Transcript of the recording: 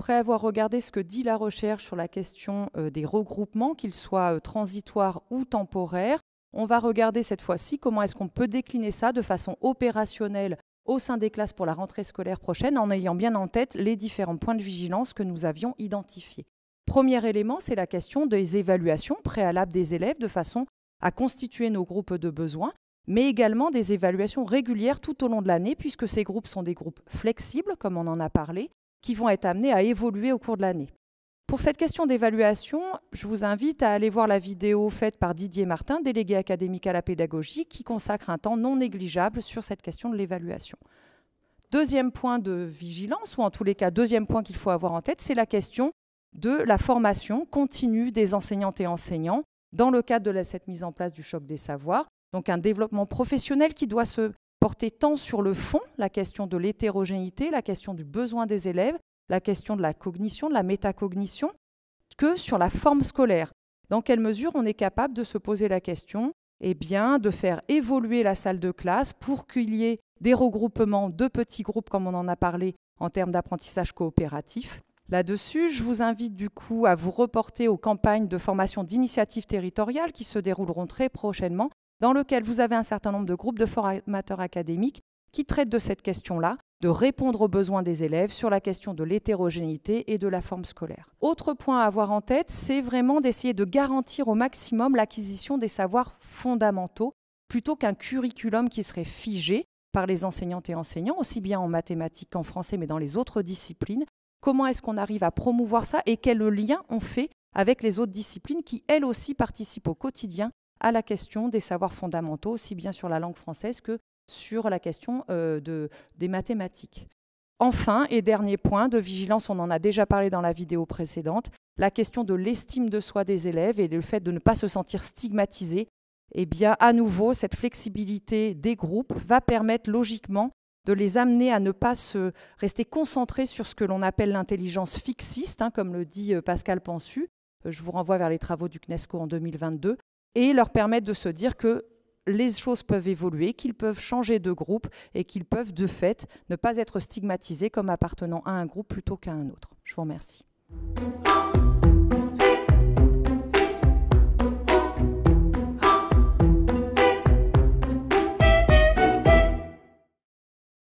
après avoir regardé ce que dit la recherche sur la question des regroupements, qu'ils soient transitoires ou temporaires, on va regarder cette fois-ci comment est-ce qu'on peut décliner ça de façon opérationnelle au sein des classes pour la rentrée scolaire prochaine, en ayant bien en tête les différents points de vigilance que nous avions identifiés. Premier élément, c'est la question des évaluations préalables des élèves de façon à constituer nos groupes de besoins, mais également des évaluations régulières tout au long de l'année, puisque ces groupes sont des groupes flexibles, comme on en a parlé, qui vont être amenés à évoluer au cours de l'année. Pour cette question d'évaluation, je vous invite à aller voir la vidéo faite par Didier Martin, délégué académique à la pédagogie, qui consacre un temps non négligeable sur cette question de l'évaluation. Deuxième point de vigilance, ou en tous les cas, deuxième point qu'il faut avoir en tête, c'est la question de la formation continue des enseignantes et enseignants dans le cadre de cette mise en place du choc des savoirs. Donc un développement professionnel qui doit se porter tant sur le fond, la question de l'hétérogénéité, la question du besoin des élèves, la question de la cognition, de la métacognition, que sur la forme scolaire. Dans quelle mesure on est capable de se poser la question de faire évoluer la salle de classe pour qu'il y ait des regroupements de petits groupes, comme on en a parlé, en termes d'apprentissage coopératif. Là-dessus, je vous invite du coup à vous reporter aux campagnes de formation d'initiatives territoriales qui se dérouleront très prochainement, dans lesquelles vous avez un certain nombre de groupes de formateurs académiques qui traitent de cette question-là, de répondre aux besoins des élèves sur la question de l'hétérogénéité et de la forme scolaire. Autre point à avoir en tête, c'est vraiment d'essayer de garantir au maximum l'acquisition des savoirs fondamentaux, plutôt qu'un curriculum qui serait figé par les enseignantes et enseignants, aussi bien en mathématiques qu'en français, mais dans les autres disciplines. Comment est-ce qu'on arrive à promouvoir ça et quel lien on fait avec les autres disciplines qui, elles aussi, participent au quotidien à la question des savoirs fondamentaux, aussi bien sur la langue française que sur la question des mathématiques. Enfin, et dernier point de vigilance, on en a déjà parlé dans la vidéo précédente, la question de l'estime de soi des élèves et le fait de ne pas se sentir stigmatisé. Eh bien, à nouveau, cette flexibilité des groupes va permettre logiquement de les amener à ne pas se rester concentrés sur ce que l'on appelle l'intelligence fixiste, comme le dit Pascal Pansu. Je vous renvoie vers les travaux du CNESCO en 2022, et leur permettre de se dire que les choses peuvent évoluer, qu'ils peuvent changer de groupe et qu'ils peuvent de fait ne pas être stigmatisés comme appartenant à un groupe plutôt qu'à un autre. Je vous remercie.